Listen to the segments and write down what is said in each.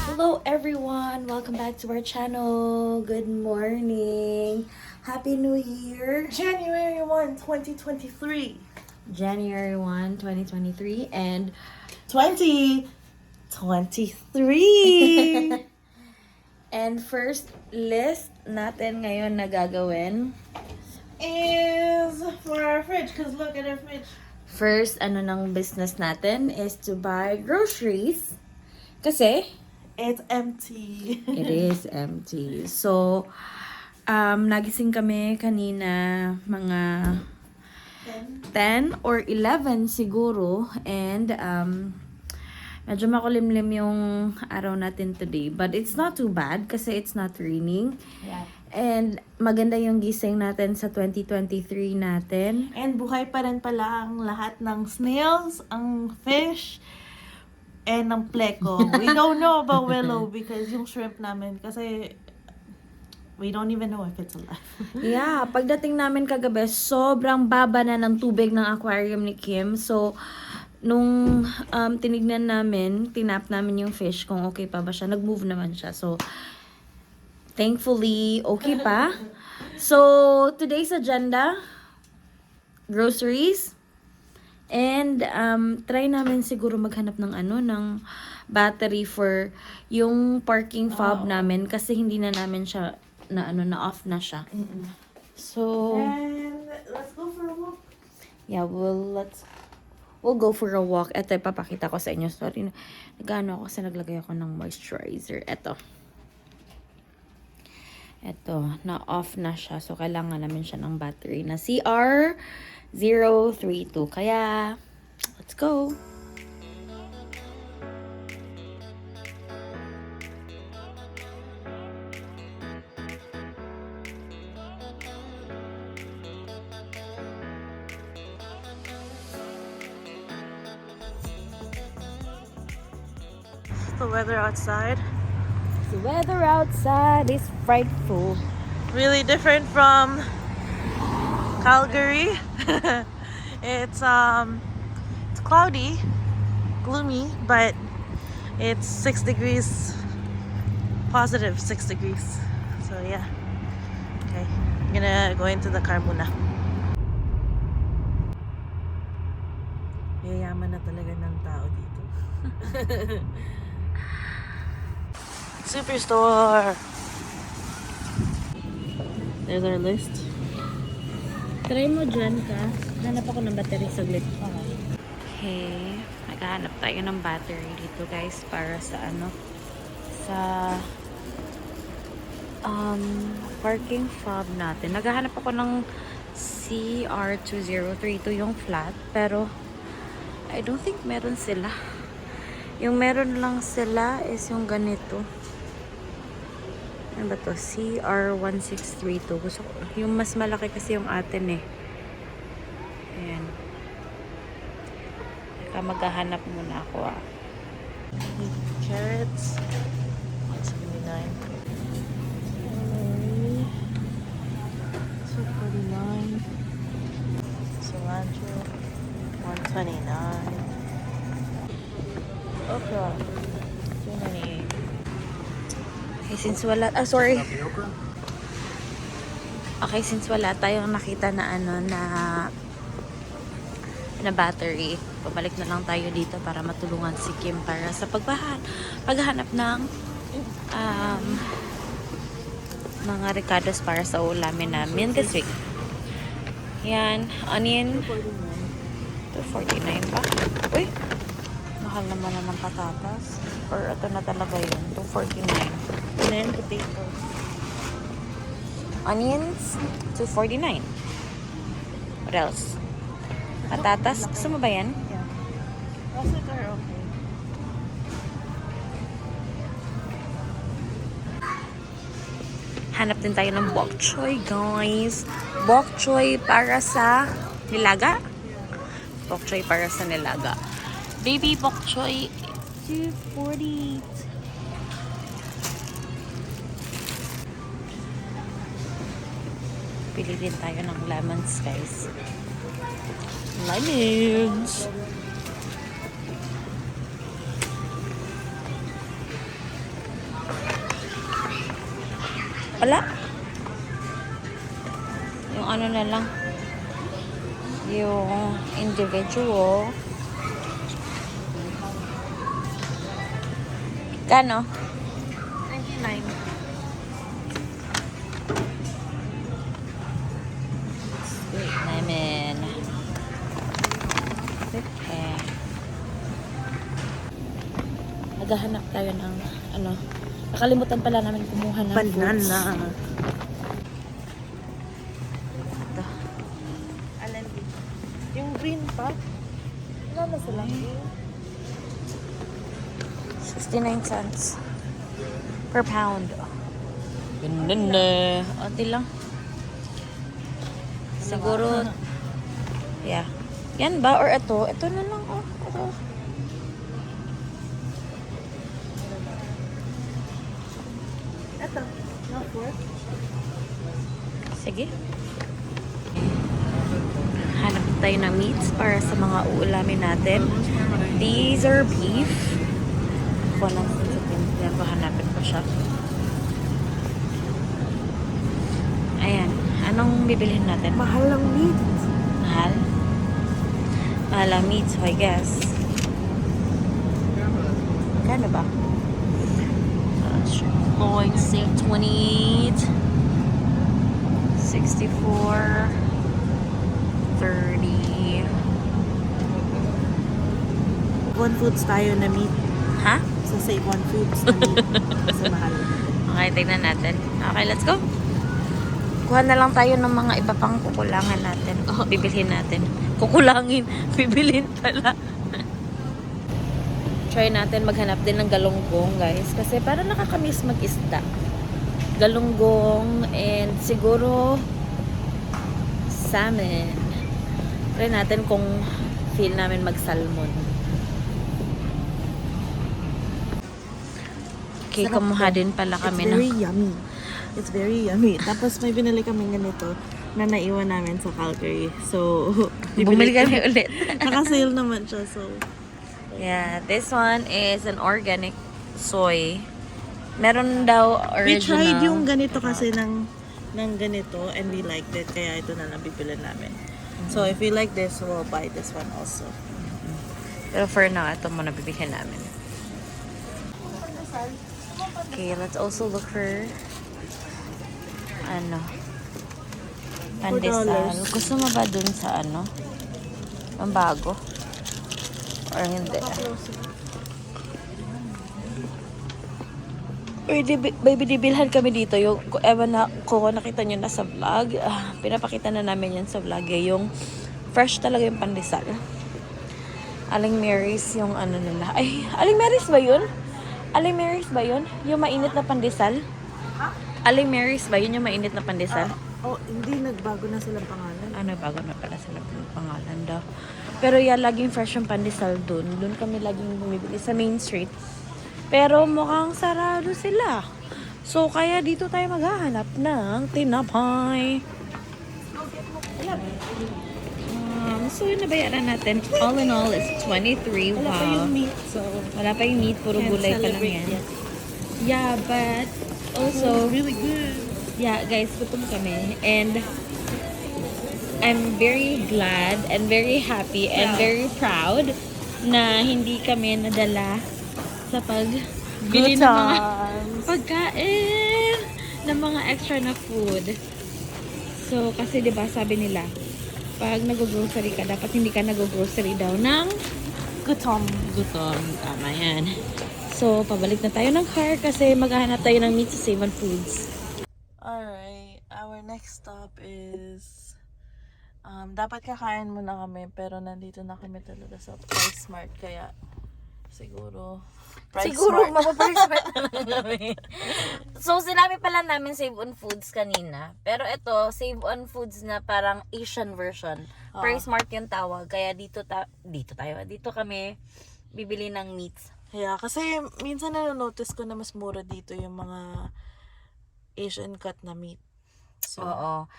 Hello everyone! Welcome back to our channel. Good morning. Happy New Year. January 1, 2023. January 1, 2023 and 2023. and first list natin ngayon na gagawin. Is for our fridge, because look at our fridge. First, ng business natin is to buy groceries. Kasi It's empty. it is empty. So, nagising kami kanina mga 10 or 11 siguro. And, medyo makulimlim yung araw natin today. But it's not too bad kasi it's not raining. Yeah. And maganda yung gising natin sa 2023 natin. And buhay pa rin pala ang lahat ng snails, ang fish, and ang pleko. We don't know about willow because yung shrimp namin, kasi we don't even know if it's alive. Yeah, pagdating namin kagabi, sobrang baba na ng tubig ng aquarium ni Kim. So, nung tinignan namin, tinap namin yung fish kung okay pa ba siya. Nag-move naman siya. So, thankfully, okay pa. So, today's agenda, groceries. And, try namin siguro maghanap ng ng battery for yung parking fob namin kasi hindi na namin siya na off na siya. So, And let's go for a walk. yeah, we'll go for a walk. Ito, ipapakita ko sa inyo. Sorry, nag-ano ako kasi naglagay ako ng moisturizer. Ito, na-off na siya. So, kailangan namin siya ng battery na CR032. Kaya, let's go! The weather outside, The weather outside is frightful. really different from Calgary. It's cloudy, gloomy, but it's 6 degrees, positive 6 degrees. So yeah. Okay, I'm gonna go into the car muna. Yayaman na talaga ng tao dito. Superstore. There's our list. Try mo dyan ka. Hanap ako ng battery saglit. Okay. Naghahanap tayo ng battery dito guys para sa sa parking fob natin. Naghahanap ako ng CR2032 yung flat pero I don't think meron sila. Yung meron lang sila is yung ganito. Ano ba to? CR1632. Gusto ko, yung mas malaki kasi yung atin eh. Ayan. Teka, maghahanap muna ako Carrots, 179. 249. Cilantro, 129. Okra, 298. Okay, since wala, Okay, since wala tayong nakita na na battery, pabalik na lang tayo dito para matulungan si Kim para sa paghahanap ng mga ricados para sa ulamin namin this week. Yan, onion 249 ba? Uy, mahal naman na ng patatas. Or ito na talaga yun, 249. And then potato. Onions, 249. What else? Patatas, gusto mo ba yan? Yeah. Also, they're okay. Hanap din tayo ng bok choy, guys. Bok choy para sa nilaga? Bok choy para sa nilaga. Baby bok choy, 240. Pili din tayo ng lemons, guys. Lemons! pala. Yung ano na lang. Yung individual. Kano? 99. Wait namin. Okay. Naghahanap tayo ng ano. Nakalimutan pala namin kumuha ng fruits. Ito. Alam mo. Yung green pa. Wala na sila. 69 cents per pound. Ganda. Onti lang. Siguro, yeah. Yan ba? Or ito? Ito na lang. Oh, ito. Ito. Not worth. Sige. Hanap tayo ng meats para sa mga uulamin natin. These are beef. Ako lang sa yan ba hanapin ko siya. Ayan. Anong bibilhin natin? Mahal ang meat. Mahal? Mahal ang meat, so I guess. Kano ba? Loin steak 28 64 30. One Foods tayo na meat. Ha? Sa Save One Foods na meat. Kasi mahal. Okay, tignan natin. Okay, let's go. Kuha na lang tayo ng mga iba pang kukulangan natin. Oh, bibilhin natin. Kukulangin. Bibilhin pala. Try natin maghanap din ng galunggong, guys. Kasi para nakakamiss mag-isda. Galunggong and siguro salmon. Try natin kung feel namin mag-salmon. Okay, Sarap kumuha to. din pala kami It's very yummy. It's very yummy. Tapos may binili kami ganito na naiwan namin sa Calgary. So, Bumili kami ulit. Naka-sale naman siya. So, Yeah, this one is an organic soy. Meron daw we original. tried yung ganito kasi ng ganito and we liked it. Kaya ito na lang bibili namin. So, if we like this, we'll buy this one also. Pero for now, ito muna bibilhin namin. Okay, let's also look for ano pandesal. $4. Gusto mo ba dun sa ano? Ang bago? Or hindi? May binibilhan kami dito. Yung, kung nakita nyo na sa vlog, pinapakita na namin yan sa vlog. Yung fresh talaga yung pandesal. Aling Mary's yung ano nila. Ay, Aling Mary's ba yun? Aling Mary's ba yun? Yung mainit na pandesal? Aling Mary's ba yun yung mainit na pandesal? Hindi. Nagbago na silang pangalan. Ano, bago na pala sila pangalan daw. Pero yeah, laging fresh yung pandesal dun. Dun kami laging bumibili sa Main Street. Pero mukhang sarado sila. So, kaya dito tayo maghahanap ng tinapay. So, yun nabayaran natin. All in all, is 23. Wala pa yung meat. So, Wala pa yung meat. Puro can't gulay pa lang celebrate yan. yet. Yeah, but So, also, really good. yeah, guys, gutom kami. And I'm very glad and very happy and very proud na hindi kami nadala sa pagbili ng mga pagkain, ng mga extra na food. So, kasi 'di ba sabi nila, pag nag-grocery ka, dapat hindi ka nag-grocery daw ng Gutom. gutom. Tama yan. So, pabalik na tayo ng car kasi maghahanap tayo ng meat sa Save On Foods. Alright. Our next stop is dapat kakain muna kami pero nandito na kami talaga sa Price Smart kaya siguro Siguro Smart. mapaprice smart na lang kami. So, sinabi pala namin Save On Foods kanina. Pero ito, Save On Foods na parang Asian version. Price Smart yung tawag. Kaya dito kami bibili ng meats. Yeah, kasi minsan na-notice ko na mas mura dito yung mga Asian cut na meat. So, Oo.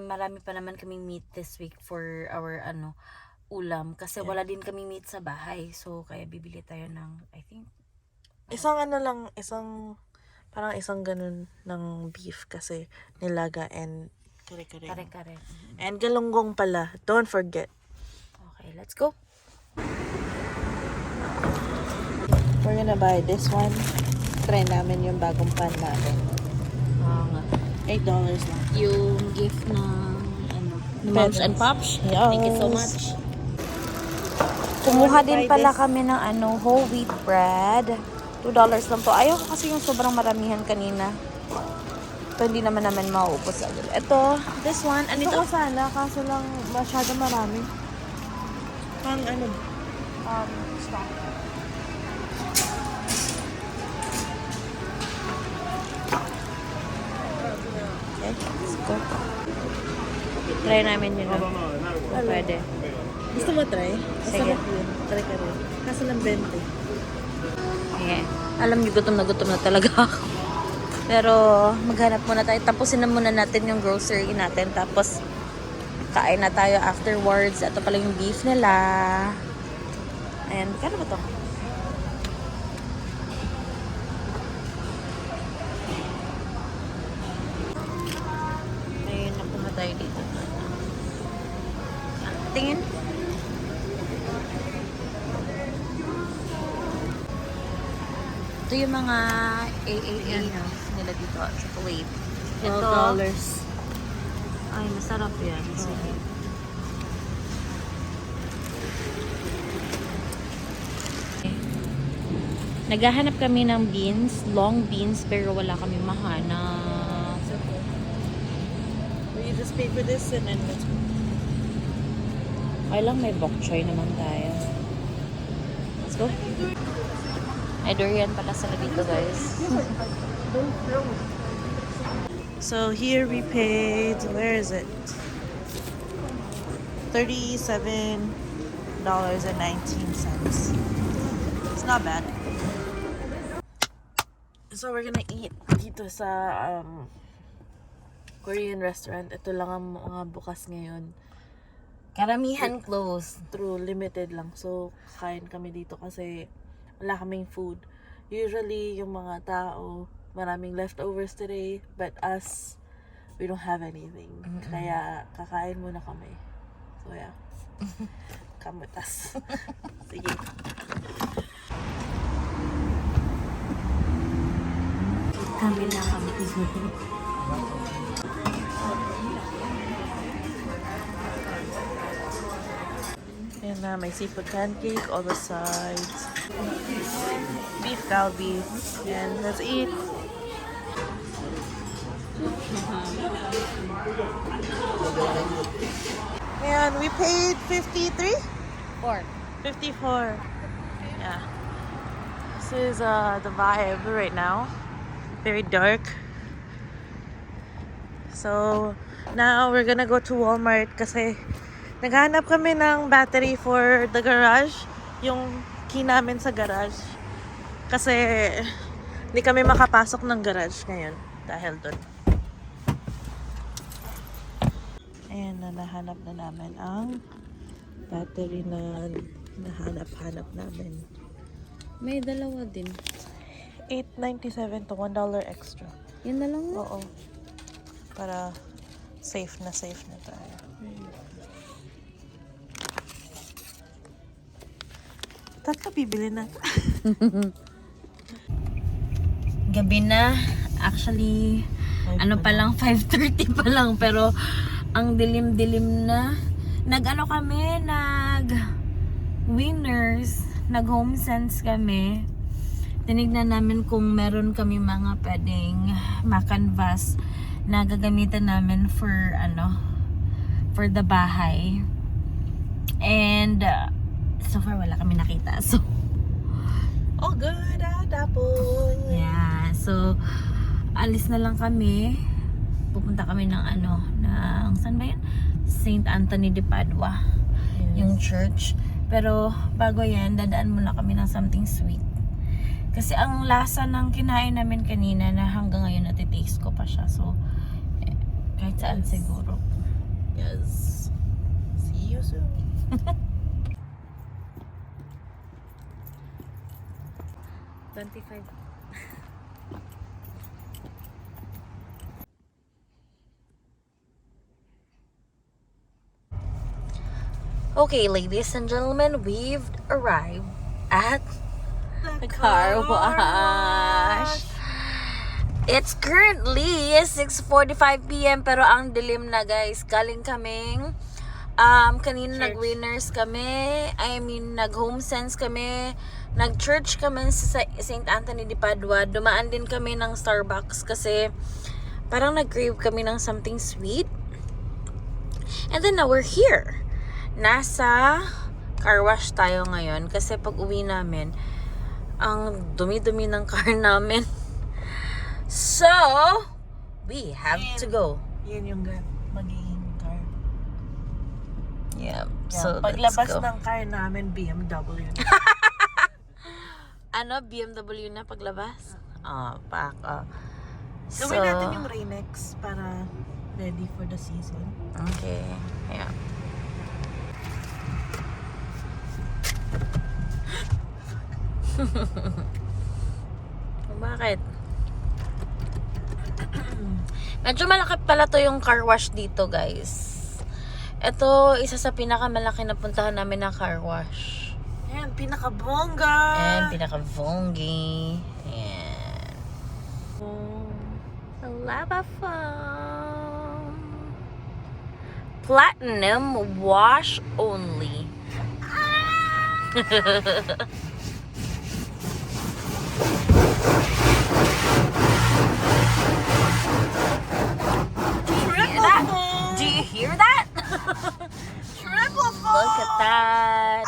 Marami pa naman kaming meat this week for our ulam. Kasi wala din kaming meat sa bahay. So, kaya bibili tayo ng, I think, isang Parang isang ganun ng beef kasi nilaga and kare-kare. Kare-kare. And galunggong pala. Don't forget. Okay, let's go. We're gonna buy this one. Try namin yung bagong pan namin. Nga. $8 lang. Yung gift ng ano, ni Moms and Pops. Yes. Thank you so much. Kumuha din pala kami ng ano, whole wheat bread. $2 lang to. Ayaw ko kasi yung sobrang maramihan kanina. Ito hindi naman mauubos agad. Ito, this one, ano ito? Ito ko sana, kaso lang masyado marami. Pang ano? Stock. Okay, let's go. Try namin yun. No? Pwede. Gusto mo try? Sige. Masarap yun. Try ka rin. Kaso lang 20. Yeah. Alam niyo, gutom na talaga ako. Pero, maghanap muna tayo. Tapusin na muna natin yung grocery natin. Tapos, kain na tayo afterwards. Ito pala yung beef nila. Ayan, kano ba to? Ayun, nakuha tayo dito. Tingin. Ito yung mga AAA nila dito sa Kuwait. Ito, $12. ay masarap yan. Sige. Naghahanap kami ng beans, long beans, pero wala kami mahanap. You just pay for this and then let's go. Ay lang, may bok choy naman tayo. Let's go. Ay, durian pala sila dito, guys. So here we paid, where is it? $37.19. It's not bad. So we're gonna eat dito sa Korean restaurant. Ito lang ang mga bukas ngayon. Karamihan close. True, limited lang. So kain kami dito kasi wala kaming food. Usually yung mga tao, maraming leftovers today, but us, we don't have anything. Kaya kakain muna kami. So yeah. Come with us. Sige. Kami na kami. And may seafood pancake, all the sides. Beef galbi. And let's eat. And we paid 53? 54. Yeah. This is the vibe right now. Very dark. So now we're gonna go to Walmart kasi naghanap kami ng battery for the garage. Yung key namin sa garage. Kasi hindi kami makapasok ng garage ngayon dahil doon. Ayan na, nahanap na namin ang battery na nahanap-hanap namin. May dalawa din. $8.97 to $1 extra. Yan na lang. Oo. Para safe na tayo. Tatlo bibili na. Gabi na. Actually, ano pa lang, 5:30 pa lang. Pero, ang dilim-dilim na. Nag-ano kami, nag-winners. Nag-home sense kami. Tinignan namin kung meron kami mga pwedeng makanvas na gagamitan namin for, for the bahay. And, so far, wala kami nakita. So, Oh, good. Tapos. yeah. So, alis na lang kami. Pupunta kami ng saan ba yun? St. Anthony de Padua. Yung church. Pero, bago yan, dadaan muna kami ng something sweet. Kasi ang lasa ng kinain namin kanina na hanggang ngayon natitaste ko pa siya. So, kahit saan siguro. Yes. See you soon. Okay, ladies and gentlemen, we've arrived at the car wash. It's currently 6:45 p.m. pero ang dilim na, guys. Galing kaming kanina nag-winners kami. Nag-home sense kami. Nag-church kami sa St. Anthony de Padua. Dumaan din kami ng Starbucks kasi parang nag-crave kami ng something sweet. And then now we're here. Nasa car wash tayo ngayon kasi pag uwi namin, ang dumi-dumi ng car namin. So, we have to go. Yan yung magiging car. Yeah. Yeah, So, paglabas let's go. ng car namin, BMW. Ano? BMW na paglabas? Pak. Gawin natin yung Rain-X para ready for the season. Okay. Yeah. Bakit? Medyo malaki pala to yung car wash dito, guys. Ito, isa sa pinakamalaki na puntahan namin na car wash. Ayan, pinakabongga! And pinaka-vongi. Ayan. Lava foam. Platinum wash only. Do you hear that? Triple foam! Look at that.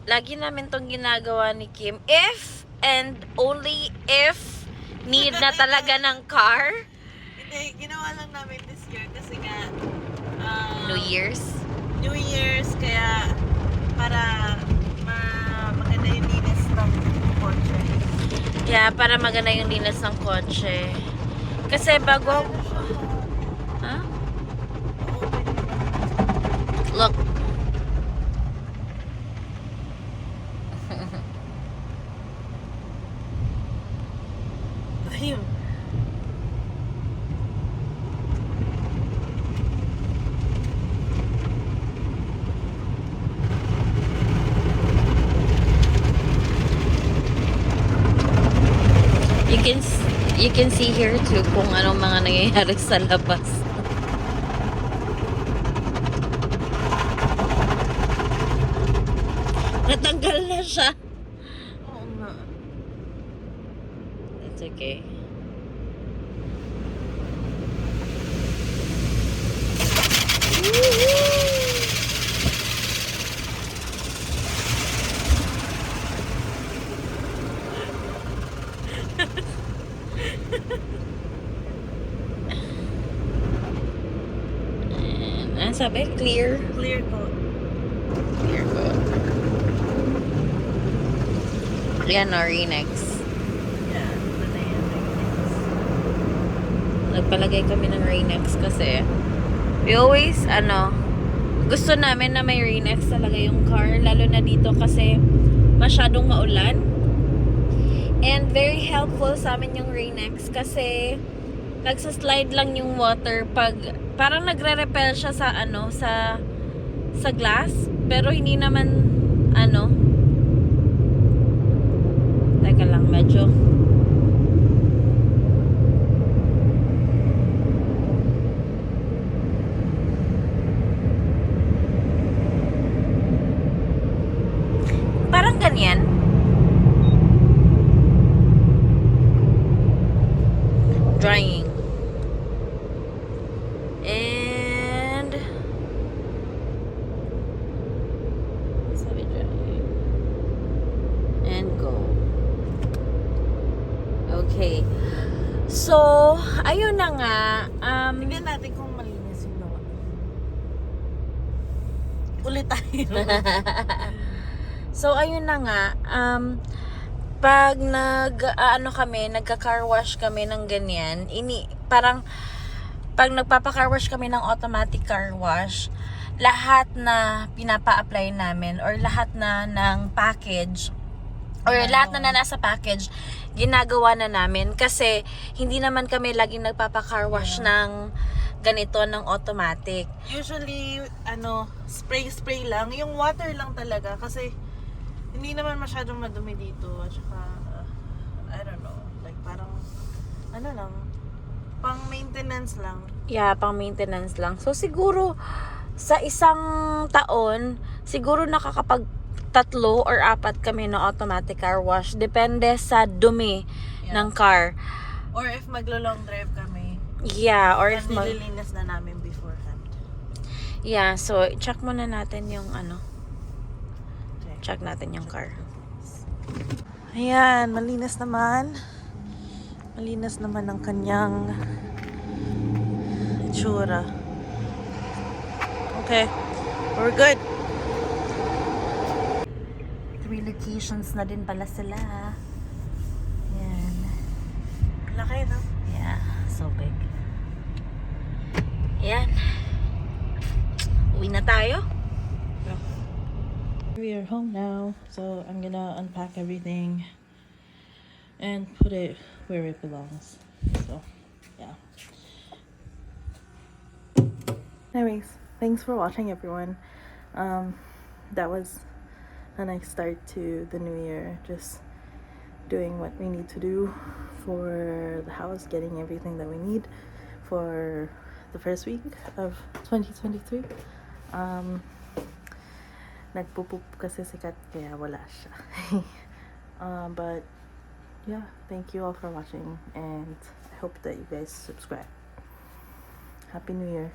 Lagi namin tong ginagawa ni Kim. If and only if need na talaga ng car. Hindi, ginawa lang namin this year kasi nga New Year's. New Year's, kaya para maganda yung linis ng kotse. Yeah, para maganda yung linis ng kotse. Kasi bago... Ha? Look. Ayun. You can see here too kung anong mga nangyayari sa labas. Natanggal na siya. Oo nga. It's okay. And, sabi, clear. Clear coat. Clear ko. Yan, Rinex. Yeah, ito na yan. Nagpalagay kami ng Rinex kasi we always, gusto namin na may Rinex talaga yung car, lalo na dito kasi masyadong maulan. And very helpful sa amin yung Rinex kasi nagsaslide lang yung water pag parang nagre-repel siya sa sa glass, pero hindi naman teka lang, medyo parang ganyan. Drying. And sabi drying. And go. Okay. So, ayun na nga. Tignan natin kung malinis yung gawa. Ulit tayo. So, ayun na nga. Pag nagka-car wash kami ng ganyan, parang pag nagpapa-car wash kami ng automatic car wash, lahat na pinapa-apply namin or lahat na ng package or lahat na nasa package, ginagawa na namin kasi hindi naman kami laging nagpapa-car wash ganito ng automatic. Usually, spray lang. Yung water lang talaga kasi hindi naman masyadong madumi dito. At saka, I don't know, like parang, lang, pang maintenance lang. Yeah, pang maintenance lang. So, siguro, sa isang taon, siguro nakakapag 3 or 4 kami na automatic car wash. Depende sa dumi ng car. Or if maglo-long drive kami, Yeah, or if nililinis na namin beforehand. Yeah, so check muna natin yung check natin yung car. Ayan, malinis naman. Malinis naman ang kanyang itsura. Okay, we're good. 3 locations na din pala sila. Yan. Laki, no? Yeah, so big. Yan. Uwi na tayo. We are home now, so I'm gonna unpack everything and put it where it belongs. So, yeah. Anyways, thanks for watching, everyone. That was a nice start to the new year. Just doing what we need to do for the house, getting everything that we need for the first week of 2023. Nagpupup kasi si Kat kaya wala siya. But yeah, thank you all for watching and I hope that you guys subscribe. Happy New Year.